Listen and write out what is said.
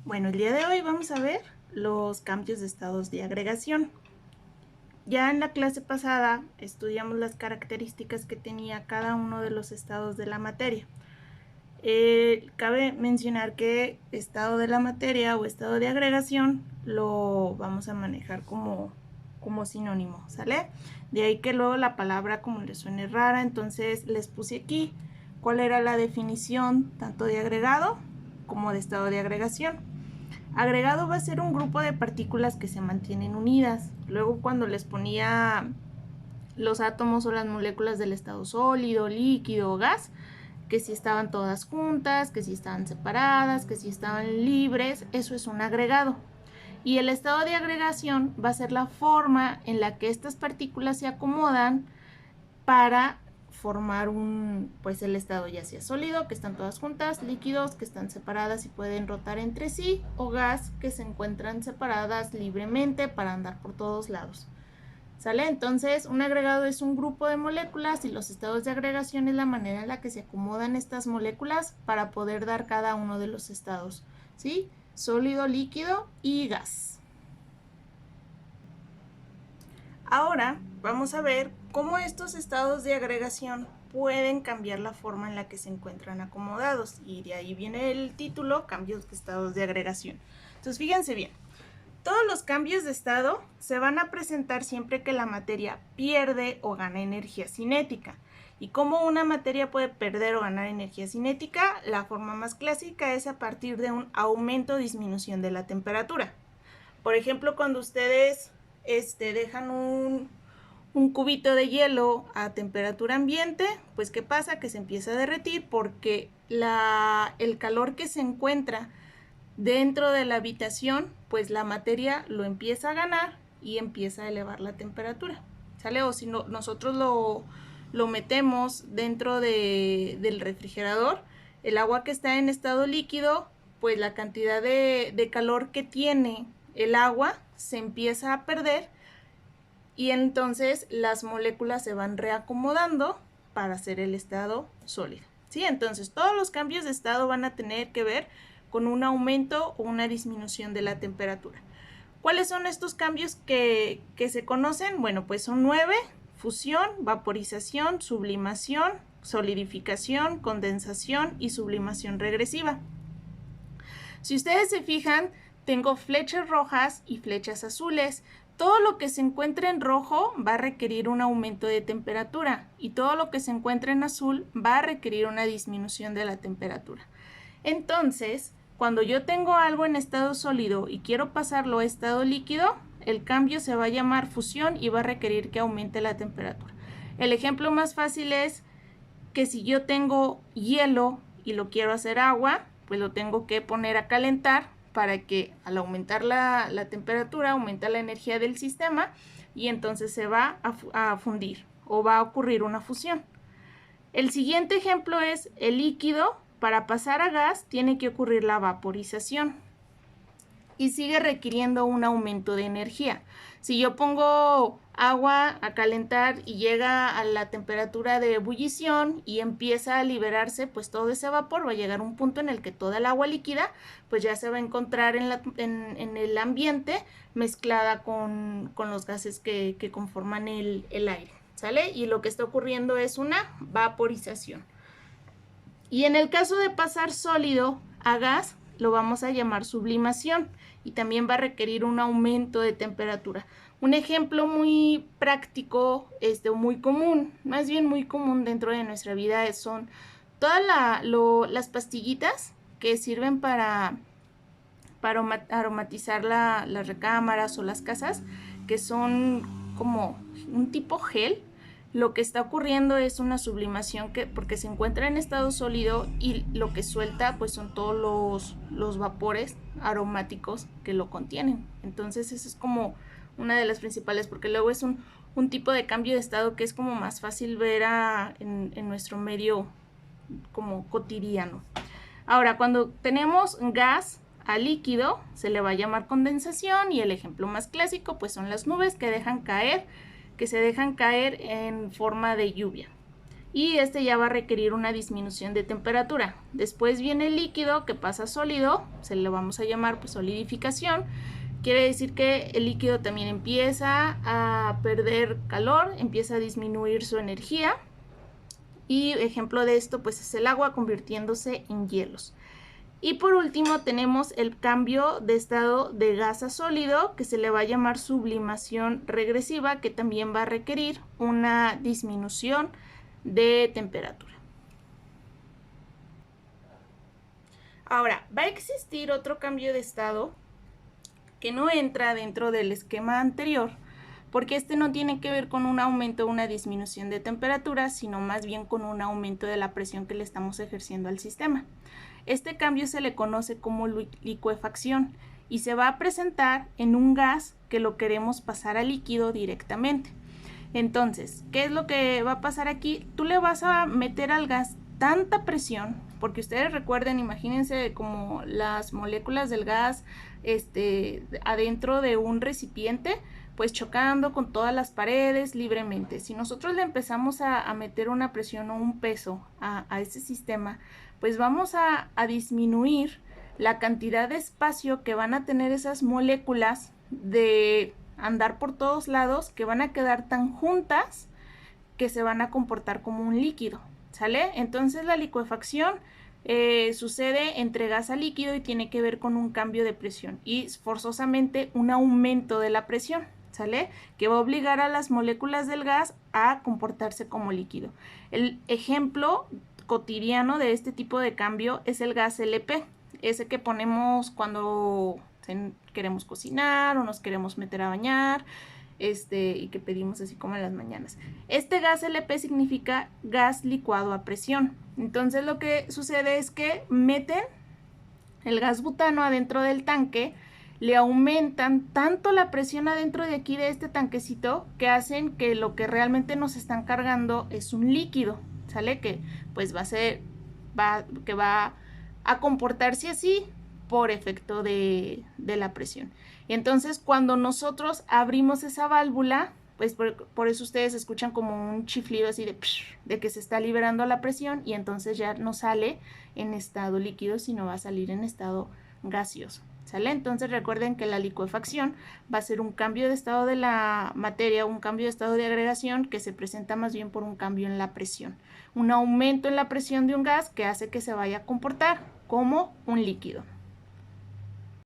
Bueno, el día de hoy vamos a ver los cambios de estados de agregación. Ya en la clase pasada estudiamos las características que tenía cada uno de los estados de la materia. Cabe mencionar que estado de la materia o estado de agregación lo vamos a manejar como sinónimo, ¿sale? De ahí que luego la palabra como les suene rara, entonces les puse aquí cuál era la definición tanto de agregado como de estado de agregación. Agregado va a ser un grupo de partículas que se mantienen unidas. Luego cuando les ponía los átomos o las moléculas del estado sólido, líquido o gas, que si estaban todas juntas, que si estaban separadas, que si estaban libres, eso es un agregado. Y el estado de agregación va a ser la forma en la que estas partículas se acomodan para formar pues el estado ya sea sólido, que están todas juntas, líquidos, que están separadas y pueden rotar entre sí, o gas, que se encuentran separadas libremente para andar por todos lados. ¿Sale? Entonces, un agregado es un grupo de moléculas y los estados de agregación es la manera en la que se acomodan estas moléculas para poder dar cada uno de los estados, ¿sí? Sólido, líquido y gas. Ahora vamos a ver cómo estos estados de agregación pueden cambiar la forma en la que se encuentran acomodados, y de ahí viene el título, cambios de estados de agregación. Entonces fíjense bien, todos los cambios de estado se van a presentar siempre que la materia pierde o gana energía cinética. ¿Y cómo una materia puede perder o ganar energía cinética? La forma más clásica es a partir de un aumento o disminución de la temperatura. Por ejemplo, cuando ustedes dejan un cubito de hielo a temperatura ambiente, pues ¿qué pasa? Que se empieza a derretir porque el calor que se encuentra dentro de la habitación, pues la materia lo empieza a ganar y empieza a elevar la temperatura, ¿sale? O si no, nosotros lo metemos dentro del refrigerador, el agua que está en estado líquido, pues la cantidad de calor que tiene el agua se empieza a perder y entonces las moléculas se van reacomodando para hacer el estado sólido, ¿sí? Entonces todos los cambios de estado van a tener que ver con un aumento o una disminución de la temperatura. ¿Cuáles son estos cambios que se conocen? Bueno, pues son 9: fusión, vaporización, sublimación, solidificación, condensación y sublimación regresiva. Si ustedes se fijan, tengo flechas rojas y flechas azules. Todo lo que se encuentre en rojo va a requerir un aumento de temperatura y todo lo que se encuentre en azul va a requerir una disminución de la temperatura. Entonces, cuando yo tengo algo en estado sólido y quiero pasarlo a estado líquido, el cambio se va a llamar fusión y va a requerir que aumente la temperatura. El ejemplo más fácil es que si yo tengo hielo y lo quiero hacer agua, pues lo tengo que poner a calentar para que al aumentar la temperatura aumenta la energía del sistema y entonces se va a fundir o va a ocurrir una fusión. El siguiente ejemplo es el líquido. Para pasar a gas tiene que ocurrir la vaporización y sigue requiriendo un aumento de energía. Si yo pongo agua a calentar y llega a la temperatura de ebullición y empieza a liberarse, pues todo ese vapor va a llegar a un punto en el que toda el agua líquida pues ya se va a encontrar en el ambiente mezclada con los gases que conforman el aire, ¿sale? Y lo que está ocurriendo es una vaporización. Y en el caso de pasar sólido a gas, lo vamos a llamar sublimación y también va a requerir un aumento de temperatura. Un ejemplo muy práctico, muy común, más bien muy común dentro de nuestra vida son todas las pastillitas que sirven para aromatizar las recámaras o las casas, que son como un tipo gel. Lo que está ocurriendo es una sublimación porque se encuentra en estado sólido y lo que suelta pues son todos los vapores aromáticos que lo contienen. Entonces eso es como una de las principales, porque luego es un tipo de cambio de estado que es como más fácil ver en nuestro medio como cotidiano. Ahora, cuando tenemos gas a líquido se le va a llamar condensación y el ejemplo más clásico pues son las nubes que se dejan caer en forma de lluvia. y este ya va a requerir una disminución de temperatura. Después viene el líquido que pasa a sólido, se le vamos a llamar pues solidificación. Quiere decir que el líquido también empieza a perder calor, empieza a disminuir su energía, y ejemplo de esto pues es el agua convirtiéndose en hielos. Y por último tenemos el cambio de estado de gas a sólido, que se le va a llamar sublimación regresiva, que también va a requerir una disminución de temperatura. Ahora, va a existir otro cambio de estado que no entra dentro del esquema anterior, porque este no tiene que ver con un aumento o una disminución de temperatura, sino más bien con un aumento de la presión que le estamos ejerciendo al sistema. Este cambio se le conoce como licuefacción y se va a presentar en un gas que lo queremos pasar a líquido directamente. Entonces, ¿qué es lo que va a pasar aquí? Tú le vas a meter al gas tanta presión, porque ustedes recuerden, imagínense como las moléculas del gas adentro de un recipiente, pues chocando con todas las paredes libremente. Si nosotros le empezamos a meter una presión o un peso a ese sistema, pues vamos a disminuir la cantidad de espacio que van a tener esas moléculas de andar por todos lados, que van a quedar tan juntas que se van a comportar como un líquido, ¿sale? Entonces la licuefacción sucede entre gas a líquido y tiene que ver con un cambio de presión y forzosamente un aumento de la presión, ¿sale? Que va a obligar a las moléculas del gas a comportarse como líquido. El ejemplo cotidiano de este tipo de cambio es el gas LP, ese que ponemos cuando queremos cocinar o nos queremos meter a bañar, y que pedimos así como en las mañanas. Este gas LP significa gas licuado a presión. Entonces lo que sucede es que meten el gas butano adentro del tanque, le aumentan tanto la presión adentro de aquí de este tanquecito que hacen que lo que realmente nos están cargando es un líquido, ¿sale? Que pues va a comportarse así por efecto de la presión. Y entonces cuando nosotros abrimos esa válvula, pues por eso ustedes escuchan como un chiflido así de que se está liberando la presión, y entonces ya no sale en estado líquido, sino va a salir en estado gaseoso, ¿sale? Entonces recuerden que la licuefacción va a ser un cambio de estado de la materia, un cambio de estado de agregación que se presenta más bien por un cambio en la presión, un aumento en la presión de un gas que hace que se vaya a comportar como un líquido.